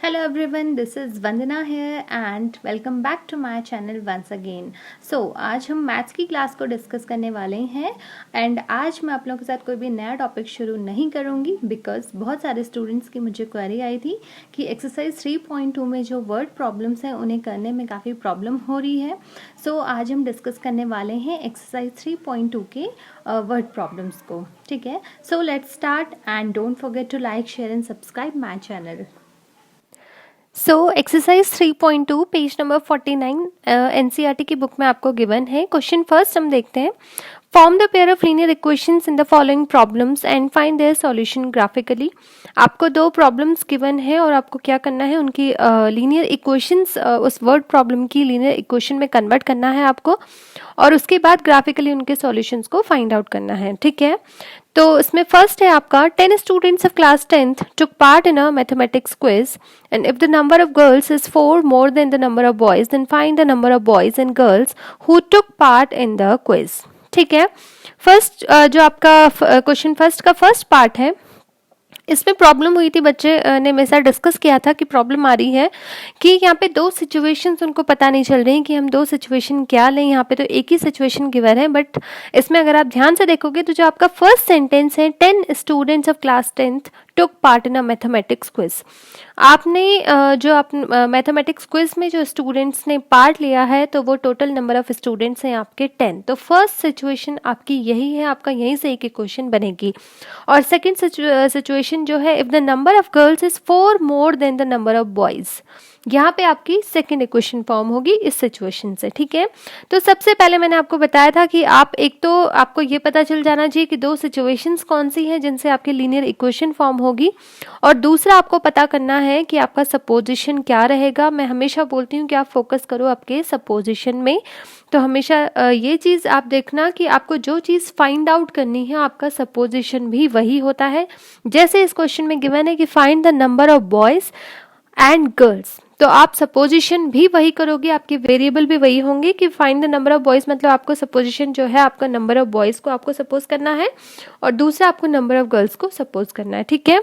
Hello everyone, this is Vandana here and welcome back to my channel once again. So आज हम maths की class को discuss करने वाले हैं एंड आज मैं आप लोगों के साथ कोई भी नया टॉपिक शुरू नहीं करूँगी बिकॉज बहुत सारे स्टूडेंट्स की मुझे क्वेरी आई थी कि एक्सरसाइज 3.2 में जो वर्ड प्रॉब्लम्स हैं उन्हें करने में काफ़ी प्रॉब्लम हो रही है. सो आज हम डिस्कस करने वाले हैं एक्सरसाइज 3.2 के वर्ड प्रॉब्लम्स को. ठीक है, so let's start and don't forget to like share and subscribe my channel. So exercise 3.2 page number 49 NCERT की बुक में आपको गिवन है. क्वेश्चन फर्स्ट हम देखते हैं. Form the pair of linear equations in the following problems and find their solution graphically. आपको दो problems given है और आपको क्या करना है, उनकी लीनियर इक्वेशंस उस वर्ड प्रॉब्लम की लीनियर इक्वेशन में कन्वर्ट करना है आपको और उसके बाद ग्राफिकली उनके सॉल्यूशंस को फाइंड आउट करना है. ठीक है, तो इसमें फर्स्ट है आपका 10 students of class 10th took part in a mathematics quiz and if the number of girls is 4 more than the number of boys then find the number of boys and girls who took part in the quiz. ठीक है, first जो आपका question first का first part है इसमें problem हुई थी. बच्चे ने मेरे साथ डिस्कस किया था कि प्रॉब्लम आ रही है कि यहाँ पे दो सिचुएशंस उनको पता नहीं चल रही कि हम दो सिचुएशन क्या लें. यहाँ पे तो एक ही सिचुएशन गिवन है बट इसमें अगर आप ध्यान से देखोगे तो जो आपका फर्स्ट सेंटेंस है 10 students of class 10th took part in a mathematics quiz. आपने जो आप मैथमेटिक्स क्विज में जो स्टूडेंट्स ने पार्ट लिया है तो वो टोटल नंबर ऑफ स्टूडेंट्स हैं आपके 10. तो फर्स्ट सिचुएशन आपकी यही है, आपका यहीं से एक इक्वेशन बनेगी. और सेकंड सिचुएशन जो है, if the number of girls is 4 more then the number of boys, यहाँ पे आपकी सेकंड इक्वेशन फॉर्म होगी इस सिचुएशन से. ठीक है, तो सबसे पहले मैंने आपको बताया था कि आप एक तो आपको ये पता चल जाना चाहिए कि दो सिचुएशंस कौन सी हैं जिनसे आपकी लीनियर इक्वेशन फॉर्म होगी और दूसरा आपको पता करना है कि आपका सपोजिशन क्या रहेगा. मैं हमेशा बोलती हूँ कि आप फोकस करो आपके सपोजिशन में. तो हमेशा ये चीज़ आप देखना कि आपको जो चीज़ फाइंड आउट करनी है आपका सपोजिशन भी वही होता है. जैसे इस क्वेश्चन में गिवन है कि find the number of boys and girls, तो आप सपोजिशन भी वही करोगे, आपके वेरिएबल भी वही होंगे कि find the number of boys, मतलब आपको सपोजिशन जो है आपका नंबर ऑफ बॉयज़ को आपको सपोज करना है और दूसरा आपको नंबर ऑफ गर्ल्स को सपोज करना है. ठीक है,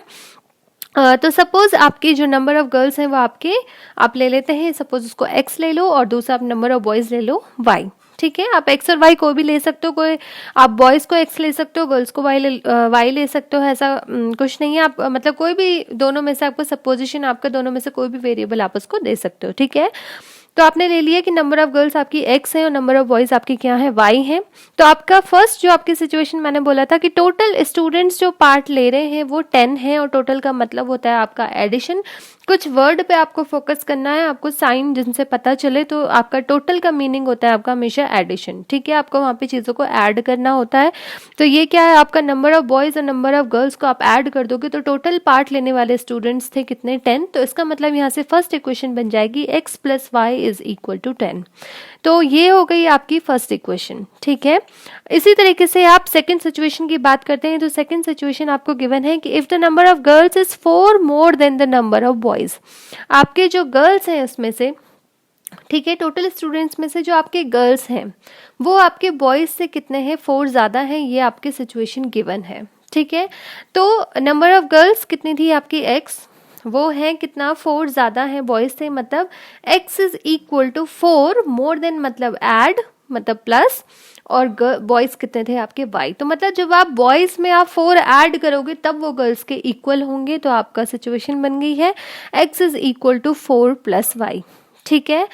तो सपोज आपके जो नंबर ऑफ गर्ल्स हैं वो आपके आप ले लेते हैं, सपोज उसको x ले लो और दूसरा आप नंबर ऑफ बॉयज़ ले लो y. ठीक है, आप x और y कोई भी ले सकते हो, कोई आप बॉयज़ को x ले सकते हो, गर्ल्स को y ले सकते हो, ऐसा कुछ नहीं है. आप मतलब कोई भी दोनों में से आपको सपोजिशन आपका दोनों में से कोई भी वेरिएबल आप उसको दे सकते हो. ठीक है, तो आपने ले लिया कि नंबर ऑफ गर्ल्स आपकी x है और नंबर ऑफ बॉयज़ आपकी क्या है, y है. तो आपका फर्स्ट जो आपकी सिचुएशन मैंने बोला था कि टोटल स्टूडेंट्स जो पार्ट ले रहे हैं वो 10 है और टोटल का मतलब होता है आपका एडिशन. कुछ वर्ड पे आपको फोकस करना है, आपको साइन जिनसे पता चले, तो आपका टोटल का मीनिंग होता है आपका हमेशा एडिशन. ठीक है, आपको वहाँ पे चीज़ों को ऐड करना होता है. तो ये क्या है, आपका नंबर ऑफ बॉयज़ और नंबर ऑफ गर्ल्स को आप ऐड कर दोगे तो टोटल पार्ट लेने वाले स्टूडेंट्स थे कितने, 10. तो इसका मतलब यहाँ से फर्स्ट इक्वेशन बन जाएगी x + y is equal to 10. तो ये हो गई आपकी फर्स्ट इक्वेशन. ठीक है, इसी तरीके से आप सेकंड सिचुएशन की बात करते हैं. तो सेकंड सिचुएशन आपको गिवन है कि if the number of girls is 4 more then the number of boys. आपके जो गर्ल्स हैं उसमें से, ठीक है, टोटल स्टूडेंट्स में से जो आपके गर्ल्स हैं वो आपके बॉयज़ से कितने हैं, 4 ज़्यादा हैं, ये आपकी सिचुएशन गिवन है. ठीक है, तो नंबर ऑफ गर्ल्स कितनी थी आपकी x, वो है कितना, 4 ज़्यादा है बॉयज़ से, मतलब x is equal to 4 more than मतलब ऐड मतलब प्लस, और बॉयज़ कितने थे आपके y. तो मतलब जब आप बॉयज़ में आप 4 ऐड करोगे तब वो गर्ल्स के इक्वल होंगे. तो आपका सिचुएशन बन गई है x is equal to 4 + y. ठीक है,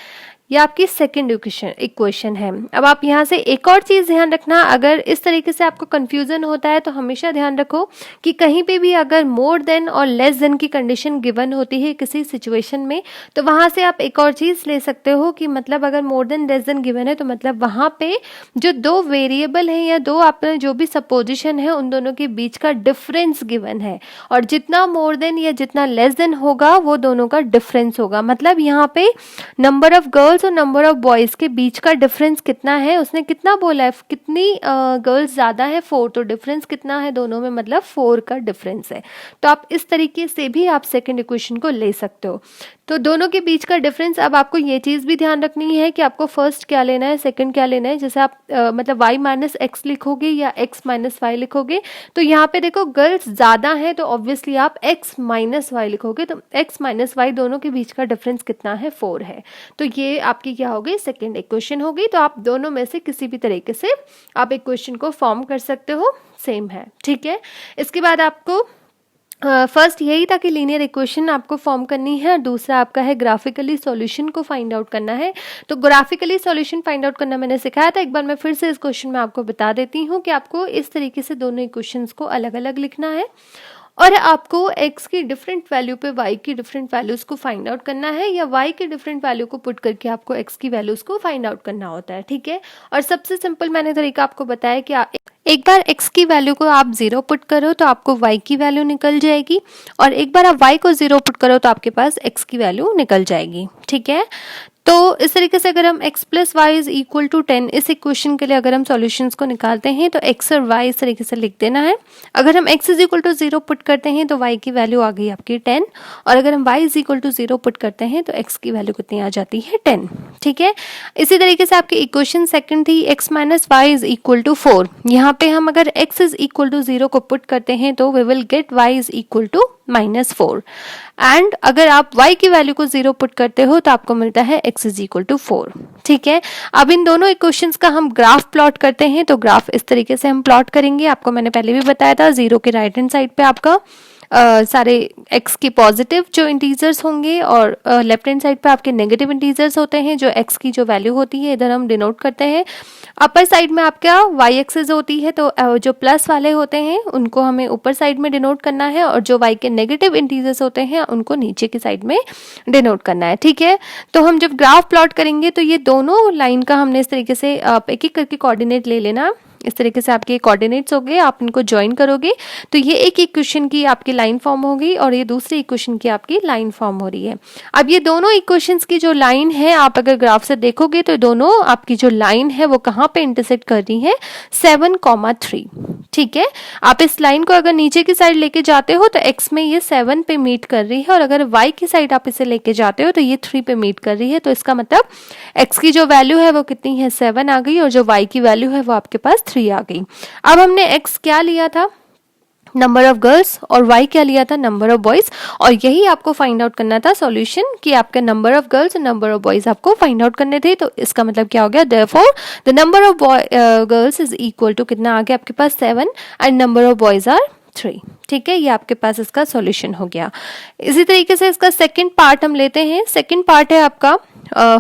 ये आपकी सेकंड इक्वेशन है. अब आप यहाँ से एक और चीज़ ध्यान रखना, अगर इस तरीके से आपको कंफ्यूजन होता है तो हमेशा ध्यान रखो कि कहीं पे भी अगर मोर देन और लेस देन की कंडीशन गिवन होती है किसी सिचुएशन में तो वहाँ से आप एक और चीज़ ले सकते हो कि मतलब अगर more than less than given है तो मतलब वहाँ पे जो दो वेरिएबल हैं या दो आपने जो भी सपोजिशन है उन दोनों के बीच का डिफरेंस गिवन है और जितना मोर देन या जितना लेस देन होगा वो दोनों का डिफरेंस होगा. मतलब यहाँ पे नंबर ऑफ गर्ल्स और नंबर ऑफ बॉयज़ के बीच का डिफरेंस कितना है, उसने कितना बोला है, कितनी गर्ल्स ज़्यादा है, 4, तो डिफरेंस कितना है दोनों में, मतलब 4 का डिफरेंस है. तो आप इस तरीके से भी आप सेकंड इक्वेशन को ले सकते हो. तो दोनों के बीच का डिफरेंस, अब आपको ये चीज़ भी ध्यान रखनी है कि आपको फर्स्ट क्या लेना है, सेकंड क्या लेना है। जैसे आप मतलब y माइनस एक्स लिखोगे या x माइनस वाई लिखोगे, तो यहाँ पे देखो गर्ल्स ज़्यादा हैं तो ऑब्वियसली आप x माइनस वाई लिखोगे, तो x माइनस वाई दोनों के बीच का डिफरेंस कितना है, 4 है। तो ये आपकी क्या हो गई, सेकेंड इक्वेशन हो गई। तो आप दोनों में से किसी भी तरीके से आप इक्वेशन को फॉर्म कर सकते हो, सेम है, ठीक है। इसके बाद आपको फर्स्ट यही था कि लीनियर इक्वेशन आपको फॉर्म करनी है, और दूसरा आपका है ग्राफिकली सॉल्यूशन को फाइंड आउट करना है। तो ग्राफिकली सॉल्यूशन फाइंड आउट करना मैंने सिखाया था, एक बार मैं फिर से इस क्वेश्चन में आपको बता देती हूँ कि आपको इस तरीके से दोनों इक्वेशंस को अलग अलग लिखना है, और आपको x की डिफरेंट वैल्यू पे y की डिफरेंट वैल्यूज़ को फाइंड आउट करना है, या y की डिफरेंट वैल्यू को पुट करके आपको x की वैल्यूज़ को फाइंड आउट करना होता है, ठीक है। और सबसे सिंपल मैंने तरीका आपको बताया कि एक बार x की वैल्यू को आप 0 पुट करो तो आपको y की वैल्यू निकल जाएगी, और एक बार आप y को 0 पुट करो तो आपके पास x की वैल्यू निकल जाएगी, ठीक है। तो इस तरीके से अगर हम x plus y is equal to 10 इस इक्वेशन के लिए अगर हम सॉल्यूशंस को निकालते हैं तो x और y इस तरीके से लिख देना है। अगर हम x is equal to 0 put करते हैं तो y की वैल्यू आ गई आपकी 10, और अगर हम y is equal to 0 put करते हैं तो x की वैल्यू कितनी आ जाती है, 10, ठीक है। इसी तरीके से आपकी इक्वेशन सेकंड थी x minus y is equal to 4। यहाँ पे हम अगर x इज इक्वल टू 0 को पुट करते हैं तो we will get y is equal to -4, and अगर आप y की वैल्यू को 0 पुट करते हो तो आपको मिलता है x इज इक्वल टू 4, ठीक है। अब इन दोनों इक्वेशंस का हम ग्राफ प्लॉट करते हैं, तो ग्राफ इस तरीके से हम प्लॉट करेंगे। आपको मैंने पहले भी बताया था, 0 के राइट हैंड साइड पे आपका सारे x के पॉजिटिव जो इंटीजर्स होंगे, और लेफ्ट हैंड साइड पे आपके नेगेटिव इंटीजर्स होते हैं जो x की जो वैल्यू होती है इधर हम डिनोट करते हैं। अपर साइड में आपका y एक्सिस होती है, तो जो प्लस वाले होते हैं उनको हमें ऊपर साइड में डिनोट करना है, और जो y के नेगेटिव इंटीजर्स होते हैं उनको नीचे की साइड में डिनोट करना है, ठीक है। तो हम जब ग्राफ प्लॉट करेंगे तो ये दोनों लाइन का हमने इस तरीके से आप एक एक करके कोऑर्डिनेट ले लेना। इस तरीके से आपके कोऑर्डिनेट्स हो गए, आप इनको ज्वाइन करोगे तो ये एक इक्वेशन की आपकी लाइन फॉर्म होगी, और ये दूसरी इक्वेशन की आपकी लाइन फॉर्म हो रही है। अब ये दोनों इक्वेशंस की जो लाइन है, आप अगर ग्राफ से देखोगे तो दोनों आपकी जो लाइन है वो कहाँ पे इंटरसेक्ट कर रही है, 7,3, ठीक है। आप इस लाइन को अगर नीचे की साइड लेके जाते हो तो x में ये 7 पे मीट कर रही है, और अगर y की साइड आप इसे लेके जाते हो तो ये 3 पे मीट कर रही है। तो इसका मतलब x की जो वैल्यू है वो कितनी है, 7 आ गई, और जो y की वैल्यू है वो आपके पास 3 आ गई। अब हमने x क्या लिया था, नंबर ऑफ गर्ल्स, और y क्या लिया था, नंबर ऑफ बॉयज, और यही आपको फाइंड आउट करना था सॉल्यूशन कि आपका नंबर ऑफ गर्ल्स और नंबर ऑफ बॉयज आपको फाइंड आउट करने थे। तो इसका मतलब क्या हो गया, therefore the number of girls is equal to कितना आ गया आपके पास, 7, and number of boys are 3, ठीक है। ये आपके पास इसका सॉल्यूशन हो गया। इसी तरीके से इसका सेकंड पार्ट हम लेते हैं। सेकंड पार्ट है आपका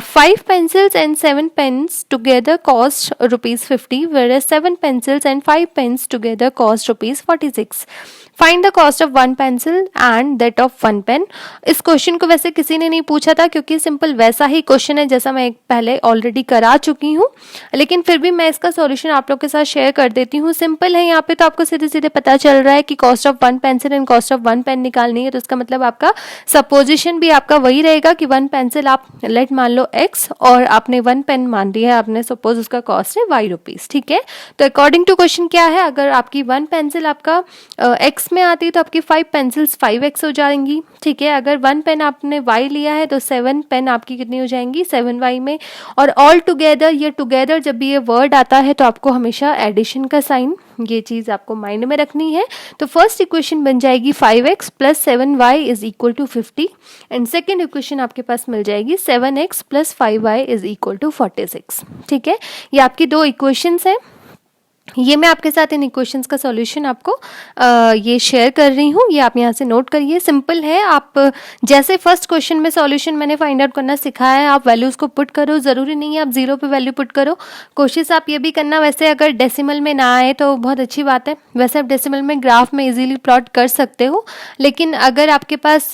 5 pencils and 7 pens together cost ₹50, whereas 7 pencils and 5 pens together cost ₹46. Find the cost of 1 pencil and that of 1 pen. इस क्वेश्चन को वैसे किसी ने नहीं पूछा था, क्योंकि सिंपल वैसा ही क्वेश्चन है जैसा मैं पहले ऑलरेडी करा चुकी हूँ, लेकिन फिर भी मैं इसका सॉल्यूशन आप लोग के साथ शेयर कर देती हूँ। सिंपल है, यहाँ पे तो आपको सीधे सीधे पता चल रहा है कि cost of 1 pencil and cost of 1 pen निकालनी है। तो इसका मतलब आपका सपोजिशन भी आपका वही रहेगा कि 1 पेंसिल आप लेट मान लो x, और आपने 1 पेन मान लिया है, आपने सपोज उसका कॉस्ट है ₹y, ठीक है। तो अकॉर्डिंग टू क्वेश्चन क्या है, अगर आपकी 1 पेंसिल आपका x में आती है तो आपकी 5 पेंसिल्स 5x हो जाएंगी, ठीक है। अगर 1 पेन आपने y लिया है तो 7 पेन आपकी कितनी हो जाएंगी, 7y में। और ऑल टुगेदर, ये टुगेदर जब भी ये वर्ड आता है तो आपको हमेशा एडिशन का साइन, ये चीज आपको माइंड में रखनी है। तो फर्स्ट इक्वेशन बन जाएगी 5x plus 7y is equal to 50, and second equation आपके पास मिल जाएगी 7x plus 5y is equal to 46, ठीक है। ये आपकी दो इक्वेशंस है। ये मैं आपके साथ इन इक्वेशंस का सॉल्यूशन आपको ये शेयर कर रही हूँ, ये आप यहाँ से नोट करिए। सिंपल है, आप जैसे फर्स्ट क्वेश्चन में सॉल्यूशन मैंने फाइंड आउट करना सिखाया है, आप वैल्यूज़ को पुट करो। ज़रूरी नहीं है आप 0 पे वैल्यू पुट करो, कोशिश आप ये भी करना। वैसे अगर डेसिमल में ना आए तो बहुत अच्छी बात है, वैसे आप डेसिमल में ग्राफ में इजीली प्लॉट कर सकते हो, लेकिन अगर आपके पास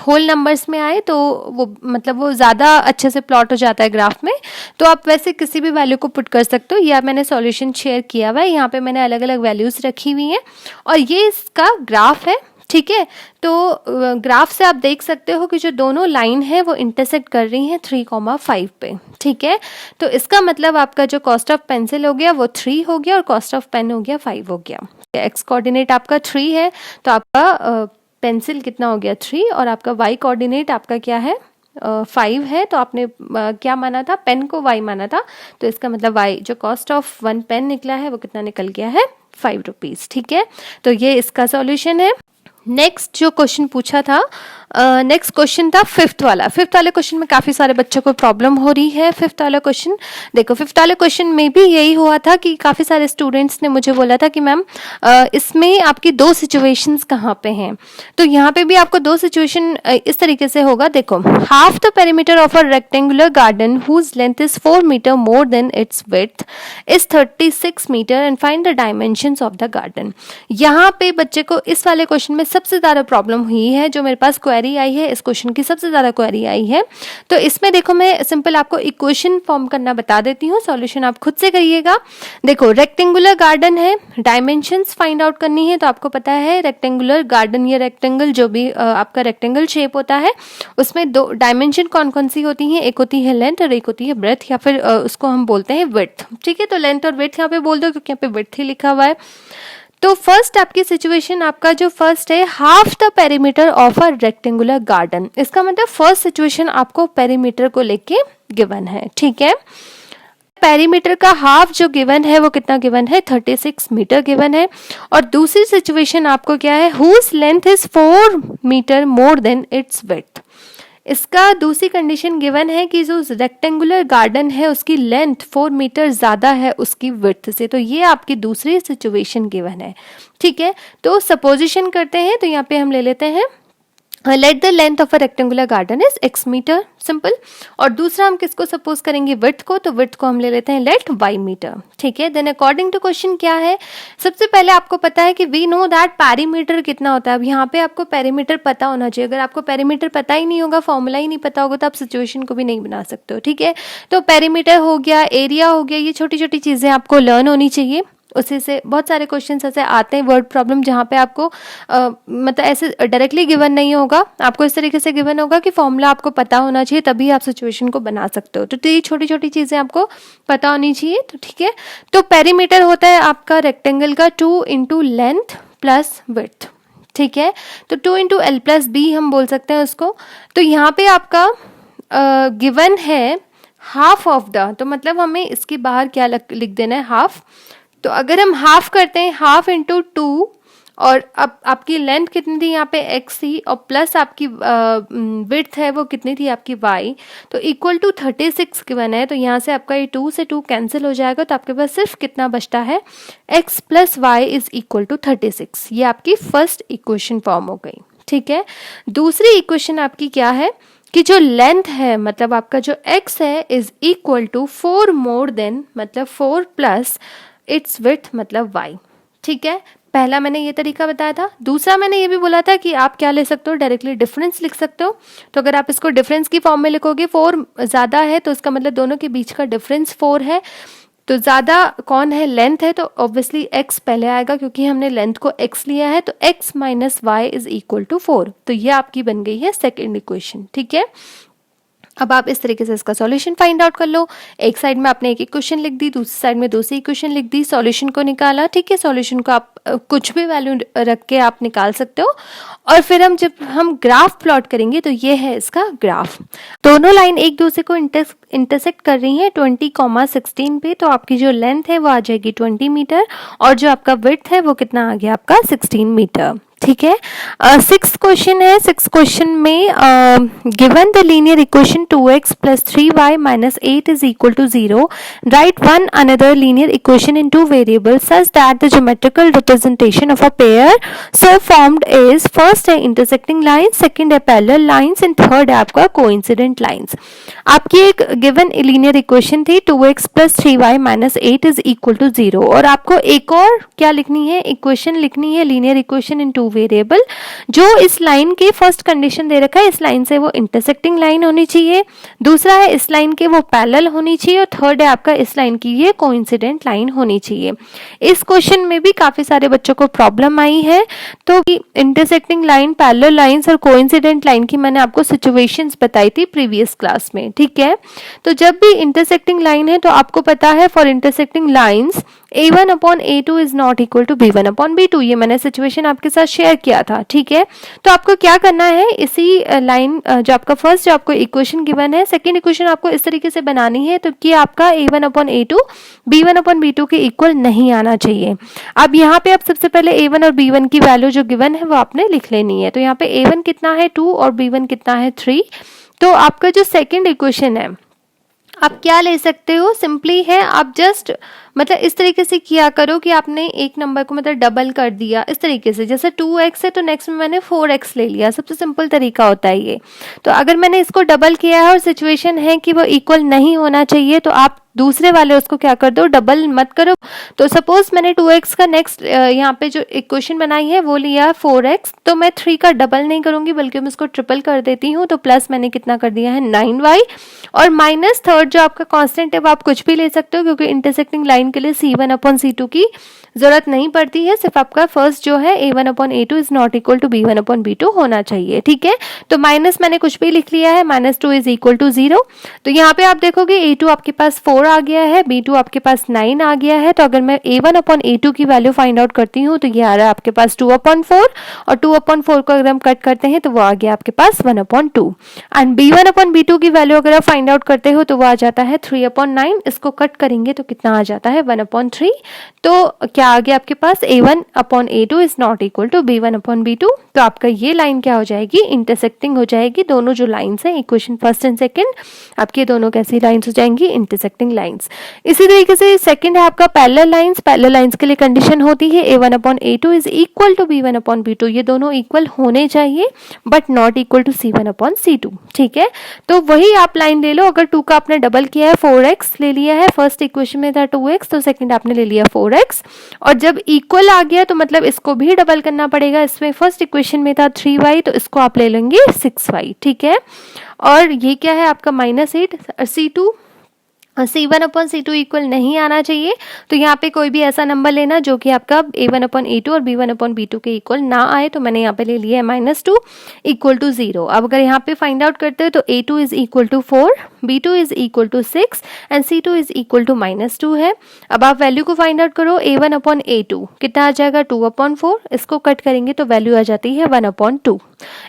होल नंबर्स में आए तो वो मतलब वो ज़्यादा अच्छे से प्लॉट हो जाता है ग्राफ में। तो आप वैसे किसी भी वैल्यू को पुट कर सकते हो। या मैंने सॉल्यूशन शेयर किया हुआ है, यहाँ पे मैंने अलग अलग वैल्यूज रखी हुई हैं, और ये इसका ग्राफ है, ठीक है। तो ग्राफ से आप देख सकते हो कि जो दोनों लाइन है वो इंटरसेक्ट कर रही हैं 3,5 पे, ठीक है। तो इसका मतलब आपका जो कॉस्ट ऑफ पेंसिल हो गया वो 3 हो गया, और कॉस्ट ऑफ पेन हो गया 5 हो गया। एक्स कोऑर्डिनेट आपका 3 है, तो आपका पेंसिल कितना हो गया 3 और आपका y कोऑर्डिनेट आपका क्या है 5 है। तो आपने क्या माना था, पेन को y माना था, तो इसका मतलब y जो कॉस्ट ऑफ 1 पेन निकला है वो कितना निकल गया है 5 रुपीज़। ठीक है, तो ये इसका सॉल्यूशन है। नेक्स्ट जो क्वेश्चन पूछा था, नेक्स्ट क्वेश्चन था फिफ्थ वाले क्वेश्चन में काफ़ी सारे बच्चों को प्रॉब्लम हो रही है। फिफ्थ वाला क्वेश्चन देखो, फिफ्थ वाले क्वेश्चन में भी यही हुआ था कि काफ़ी सारे स्टूडेंट्स ने मुझे बोला था कि मैम इसमें आपकी दो सिचुएशंस कहाँ पे हैं। तो यहाँ पे भी आपको दो सिचुएशन इस तरीके से होगा। देखो, half the perimeter of a rectangular garden whose length is 4 metre more than its width is 36 metre and find the dimensions of the garden. यहाँ पे बच्चे को इस वाले क्वेश्चन में सबसे ज़्यादा प्रॉब्लम हुई है, जो मेरे पास क्वेरी आई है, इस क्वेश्चन की सबसे ज़्यादा क्वेरी आई है। तो इसमें देखो, मैं सिंपल आपको इक्वेशन फॉर्म करना बता देती हूँ, सॉल्यूशन आप खुद से करिएगा। देखो, रेक्टेंगुलर गार्डन है, डायमेंशंस फाइंड आउट करनी है। तो आपको पता है रेक्टेंगुलर गार्डन या रेक्टेंगल जो भी आपका रेक्टेंगल शेप होता है उसमें दो डायमेंशन कौन कौन सी होती हैं, एक होती है लेंथ और एक होती है ब्रेथ, या फिर उसको हम बोलते हैं विड्थ। ठीक है, तो लेंथ और ब्रेथ यहाँ पे बोल दो क्योंकि यहाँ पे विड्थ ही लिखा हुआ है। तो फर्स्ट आपकी सिचुएशन, आपका जो फर्स्ट है half the perimeter of a rectangular garden, इसका मतलब फर्स्ट सिचुएशन आपको पेरीमीटर को लेके गिवन है। ठीक है, पेरीमीटर का हाफ जो गिवन है वो कितना गिवन है 36 मीटर गिवन है। और दूसरी सिचुएशन आपको क्या है, whose length is 4 metre more than its width. इसका दूसरी कंडीशन गिवन है कि जो रेक्टेंगुलर गार्डन है उसकी लेंथ 4 मीटर ज़्यादा है उसकी विड्थ से। तो ये आपकी दूसरी सिचुएशन गिवन है। ठीक है, तो सपोजिशन करते हैं। तो यहाँ पे हम ले लेते हैं let the length of a rectangular garden is x metre, simple. और दूसरा हम किसको सपोज करेंगे, विड्थ को, तो विड्थ को हम ले लेते हैं लेट y मीटर। ठीक है, देन अकॉर्डिंग टू क्वेश्चन क्या है, सबसे पहले आपको पता है कि वी नो दैट पेरीमीटर कितना होता है। अब यहाँ पे आपको पेरीमीटर पता होना चाहिए। अगर आपको पेरीमीटर पता ही नहीं होगा, फॉर्मूला ही नहीं पता होगा, तो आप सिचुएशन को भी नहीं बना सकते हो। ठीक है, तो पेरीमीटर हो गया, एरिया हो गया, ये छोटी छोटी चीज़ें आपको लर्न होनी चाहिए। उसी से बहुत सारे क्वेश्चन ऐसे आते हैं वर्ड प्रॉब्लम जहाँ पे आपको मतलब ऐसे डायरेक्टली गिवन नहीं होगा, आपको इस तरीके से गिवन होगा कि फॉर्मूला आपको पता होना चाहिए, तभी आप सिचुएशन को बना सकते हो। तो ये छोटी छोटी चीज़ें आपको पता होनी चाहिए। तो ठीक है, तो पेरीमीटर होता है आपका रेक्टेंगल का 2 इंटू लेंथ प्लस विड्थ। ठीक है, तो 2 इंटू एल प्लस बी हम बोल सकते हैं उसको। तो यहाँ पे आपका गिवन है हाफ ऑफ द, तो मतलब हमें इसके बाहर क्या लिख देना है, हाफ। तो अगर हम हाफ करते हैं, हाफ इंटू 2, और अब आपकी लेंथ कितनी थी यहाँ पे x थी, और प्लस आपकी विड्थ है वो कितनी थी आपकी y, तो इक्वल टू 36 गिवन है। तो यहाँ से आपका ये 2 से 2 कैंसिल हो जाएगा, तो आपके पास सिर्फ कितना बचता है, x plus y is equal to 36। ये आपकी फर्स्ट इक्वेशन फॉर्म हो गई। ठीक है, दूसरी इक्वेशन आपकी क्या है कि जो लेंथ है, मतलब आपका जो x है is equal to 4 more than, मतलब 4 प्लस इट्स विड्थ मतलब y। ठीक है, पहला मैंने ये तरीका बताया था। दूसरा मैंने ये भी बोला था कि आप क्या ले सकते हो, डायरेक्टली डिफरेंस लिख सकते हो। तो अगर आप इसको डिफरेंस की फॉर्म में लिखोगे, 4 ज़्यादा है तो इसका मतलब दोनों के बीच का डिफरेंस 4 है। तो ज़्यादा कौन है, लेंथ है, तो ऑब्वियसली x पहले आएगा क्योंकि हमने लेंथ को x लिया है। तो x minus y is equal to 4। तो ये आपकी बन गई है सेकेंड इक्वेशन। ठीक है, अब आप इस तरीके से इसका सॉल्यूशन फाइंड आउट कर लो। एक साइड में आपने एक इक्वेशन लिख दी, दूसरी साइड में दूसरी इक्वेशन लिख दी, सॉल्यूशन को निकाला। ठीक है, सॉल्यूशन को आप कुछ भी वैल्यू रख के आप निकाल सकते हो। और फिर जब हम ग्राफ प्लॉट करेंगे तो ये है इसका ग्राफ। दोनों लाइन एक दूसरे को इंटरसेक्ट कर रही हैं 20,16 पे। तो आपकी जो लेंथ है वो आ जाएगी 20 मीटर, और जो आपका विड्थ है वो कितना आ गया आपका 16 मीटर। ठीक है, सिक्स्थ क्वेश्चन है। सिक्स्थ क्वेश्चन में given the linear equation 2x plus 3y minus 8 is equal to 0, write one another linear equation in 2 variables such that the geometrical representation of a pair so formed is, first है intersecting lines, second है parallel lines and third है आपका coincident lines. आपकी एक given linear equation थी 2x plus 3y minus 8 is equal to 0, और आपको एक और क्या लिखनी है, इक्वेशन लिखनी है, लीनियर इक्वेशन इन 2 वेरिएबल। जो इस लाइन के फर्स्ट कंडीशन दे रखा है, इस लाइन से वो इंटरसेक्टिंग लाइन होनी चाहिए, दूसरा है इस लाइन के वो पैरेलल होनी चाहिए, और थर्ड है आपका इस लाइन की ये कोइंसिडेंट लाइन होनी चाहिए। इस क्वेश्चन में भी काफी सारे बच्चों को प्रॉब्लम आई है। तो इंटरसेक्टिंग लाइन, पैरेलल लाइंस और कोइंसिडेंट लाइन की मैंने आपको सिचुएशंस बताई थी प्रीवियस क्लास में। ठीक है, तो जब भी इंटरसेक्टिंग लाइन है तो आपको पता है for intersecting lines a1 upon a2 is not equal to b1 upon b2। ये मैंने सिचुएशन आपके साथ शेयर किया था, ठीक है। तो आपको क्या करना है, इसी लाइन जो आपका फर्स्ट जो आपको इक्वेशन गिवन है, सेकंड इक्वेशन आपको इस तरीके से बनानी है तो कि आपका a1 upon a2 b1 upon b2 के इक्वल नहीं आना चाहिए। अब यहाँ पे आप सबसे पहले a1 और b1 की वैल्यू जो गिवन है वो आपने लिख लेनी है। तो यहाँ पे a1 कितना है 2 और b1 कितना है 3। तो आपका जो सेकंड इक्वेशन है आप क्या ले सकते हो, सिंपली है आप जस्ट मतलब इस तरीके से किया करो कि आपने एक नंबर को मतलब डबल कर दिया इस तरीके से, जैसे 2x है तो नेक्स्ट में मैंने 4x ले लिया, सबसे सिंपल तरीका होता है ये। तो अगर मैंने इसको डबल किया है और सिचुएशन है कि वो इक्वल नहीं होना चाहिए तो आप दूसरे वाले उसको क्या कर दो, डबल मत करो। तो सपोज मैंने 2x का नेक्स्ट यहाँ पे जो इक्वेशन बनाई है वो लिया 4x, तो मैं 3 का डबल नहीं करूंगी बल्कि मैं इसको ट्रिपल कर देती हूँ। तो प्लस मैंने कितना कर दिया है 9y और माइनस थर्ड जो आपका कांस्टेंट है वो आप कुछ भी ले सकते हो क्योंकि इंटरसेक्टिंग लाइन के लिए c1 अपॉन c2 की जरूरत नहीं पड़ती है, सिर्फ आपका फर्स्ट जो है a1 upon a2 is not equal to b1 upon b2 होना चाहिए, ठीक है। तो माइनस मैंने कुछ भी लिख लिया है, -2 इज इक्वल टू 0। तो यहाँ पे आप देखोगे a2 आपके पास 4 आ गया है, b2 आपके पास 9 आ गया है। तो अगर मैं a1 अपॉन a2 की वैल्यू फाइंड आउट करती हूँ तो ये आ रहा है आपके पास 2 अपॉन 4 और 2 अपॉन 4 को अगर हम कट करते हैं तो वो आ गया आपके पास 1 upon 2। And b1 upon b2 की वैल्यू अगर आप फाइंड आउट करते हो तो वो आ जाता है 3 अपॉन 9। इसको कट करेंगे तो कितना आ जाता है 1 अपॉन 3। तो क्या आ गया आपके पास a1 upon a2 is not equal to b1 upon b2। तो आपका ये लाइन क्या हो जाएगी, इंटरसेक्टिंग हो जाएगी। दोनों जो लाइंस हैं इक्वेशन फर्स्ट एंड सेकंड आपकी दोनों कैसी लाइंस हो जाएंगी, इंटरसेक्टिंग लाइंस। इसी तरीके से सेकंड है आपका पैरेलल लाइंस। पैरेलल लाइंस के लिए कंडीशन होती है a1 upon a2 is equal to b1 upon b2। ये दोनों इक्वल होने चाहिए but not equal to c1 upon c2, ठीक है। तो वही आप लाइन ले लो, अगर 2 का आपने डबल किया है 4x ले लिया है, फर्स्ट इक्वेशन में था 2x तो सेकंड आपने ले लिया 4x और जब इक्वल आ गया तो मतलब इसको भी डबल करना पड़ेगा। इसमें फर्स्ट इक्वेशन में था 3y तो इसको आप ले लेंगे 6y, ठीक है। और ये क्या है आपका -8 c2 c1 upon c2 equal नहीं आना चाहिए। तो यहाँ पे कोई भी ऐसा नंबर लेना जो कि आपका a1 अपॉन a2 और b1 अपॉन b2 के इक्वल ना आए। तो मैंने यहाँ पे ले लिया है -2 इक्वल टू 0। अब अगर यहाँ पे फाइंड आउट करते हो तो a2 is equal to 4, b2 is equal to 6 and c2 is equal to -2 है। अब आप वैल्यू को फाइंड आउट करो, a1 अपॉन a2 कितना आ जाएगा 2 अपॉन 4, इसको कट करेंगे तो वैल्यू आ जाती है 1 अपॉन 2।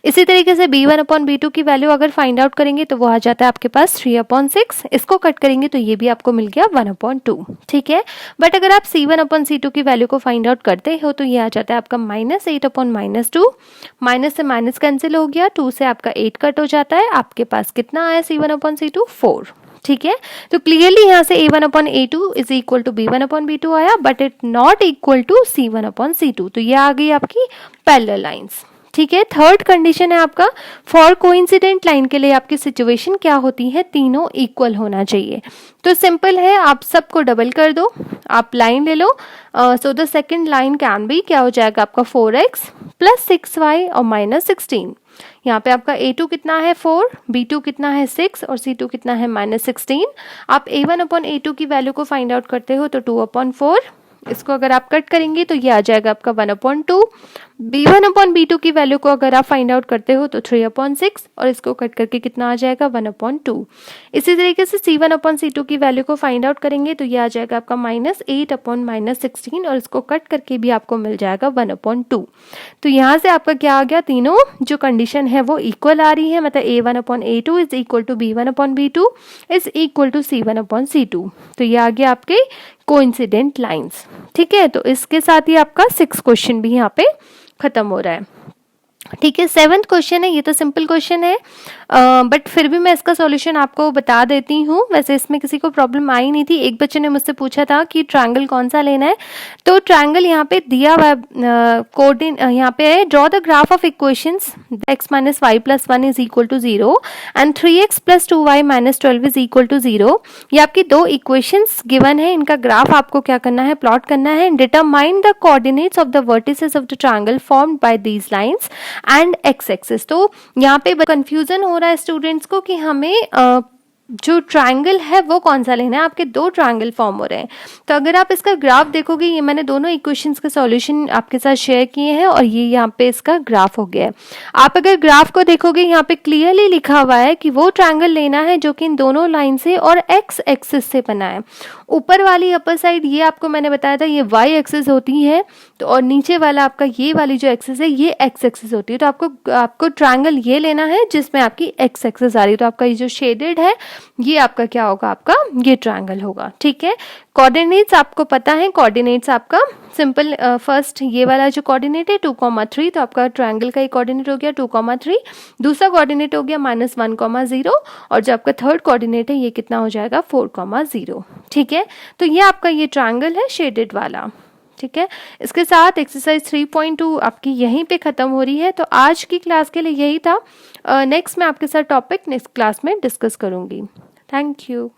इसी तरीके से b1 अपॉन b2 की वैल्यू अगर फाइंड आउट करेंगे तो वो आ जाता है आपके पास 3 अपॉन 6, इसको कट करेंगे तो ये भी आपको मिल गया 1 अपॉन 2, ठीक है। बट अगर आप c1 अपॉन c2 की वैल्यू को फाइंड आउट करते हो तो ये आ जाता है आपका -8 अपॉन -2, माइनस से माइनस कैंसिल हो गया, 2 से आपका 8 कट हो जाता है, आपके पास कितना आया c1 अपॉन c2 4, ठीक है। तो क्लियरली यहाँ से a1 upon a2 is equal to b1 upon b2 आया but it not equal to c1 upon c2। तो ये आ गई आपकी पैरेलल लाइंस, ठीक है। थर्ड कंडीशन है आपका फॉर कोइंसिडेंट लाइन के लिए आपकी सिचुएशन क्या होती है, तीनों इक्वल होना चाहिए। तो सिंपल है, आप सबको डबल कर दो, आप लाइन ले लो। So the second line can be क्या हो जाएगा आपका 4x प्लस 6y और -16। यहाँ पे आपका a2 कितना है 4, b2 कितना है 6 और c2 कितना है -16। आप a1 अपॉन a2 की वैल्यू को फाइंड आउट करते हो तो 2 अपॉन 4, इसको अगर आप कट करेंगे तो ये आ जाएगा आपका 1 अपॉन 2। b1 अपॉन b2 की वैल्यू को अगर आप फाइंड आउट करते हो तो 3 अपॉन 6 और इसको कट करके कितना आ जाएगा 1 अपॉन 2। इसी तरीके से c1 अपॉन c2 की वैल्यू को फाइंड आउट करेंगे तो ये आ जाएगा आपका -8 अपॉन -16 और इसको कट करके भी आपको मिल जाएगा 1 अपॉन 2। तो यहाँ से आपका क्या आ गया, तीनों जो कंडीशन है वो इक्वल आ रही है, मतलब a1 upon a2 is equal to b1 upon b2 is equal to c1 upon c2। तो ये आ गया आपके कोइंसिडेंट लाइंस, ठीक है। तो इसके साथ ही आपका 6 क्वेश्चन भी यहाँ पे खत्म हो रहा है, ठीक है। 7th क्वेश्चन है, ये तो सिंपल क्वेश्चन है बट फिर भी मैं इसका सॉल्यूशन आपको बता देती हूँ। वैसे इसमें किसी को प्रॉब्लम आई नहीं थी। एक बच्चे ने मुझसे पूछा था कि ट्रायंगल कौन सा लेना है, तो ट्रायंगल यहाँ पे दिया हुआ कोऑर्डिनेट यहाँ पे है, draw the graph of equations x minus y plus 1 is equal to 0 and 3x plus 2y minus 12 is equal to 0। ये आपकी दो इक्वेशंस गिवन है, इनका ग्राफ आपको क्या करना है, प्लॉट करना है। Determine the coordinates of the vertices of the triangle formed by these lines and x axis. तो यहाँ पे कंफ्यूजन हो रहा है स्टूडेंट्स को कि हमें जो ट्रायंगल है वो कौन सा लेना है, आपके दो ट्रायंगल फॉर्म हो रहे हैं। तो अगर आप इसका ग्राफ देखोगे, ये मैंने दोनों इक्वेशंस के सॉल्यूशन आपके साथ शेयर किए हैं और ये यहाँ पे इसका ग्राफ हो गया है। आप अगर ग्राफ को देखोगे, यहाँ पे क्लियरली लिखा हुआ है कि वो ट्रायंगल लेना है जो कि इन दोनों लाइन से और एक्स एक्सिस से बना है। ऊपर वाली अपर साइड ये आपको मैंने बताया था ये वाई एक्सिस होती है, तो और नीचे वाला आपका ये वाली जो एक्सिस है ये एक्स एक्सिस होती है। तो आपको ट्रायंगल ये लेना है जिसमें आपकी एक्स एक्सिस आ रही है। तो आपका ये जो शेडेड है ये आपका क्या होगा, आपका ये ट्रायंगल होगा। ठीक है, कोऑर्डिनेट्स आपको पता है, कोऑर्डिनेट्स आपका सिंपल फर्स्ट ये वाला जो कोऑर्डिनेट है 2,3, तो आपका ट्रायंगल का एक कोऑर्डिनेट हो गया 2,3, दूसरा कोऑर्डिनेट हो गया -1,0 और जो आपका थर्ड कोऑर्डिनेट है ये कितना हो जाएगा 4,0। ठीक है, तो ये आपका ये ट्रायंगल है शेडेड वाला। ठीक है, इसके साथ एक्सरसाइज 3.2 आपकी यहीं पे ख़त्म हो रही है। तो आज की क्लास के लिए यही था। नेक्स्ट मैं आपके साथ टॉपिक नेक्स्ट क्लास में डिस्कस करूँगी। Thank you.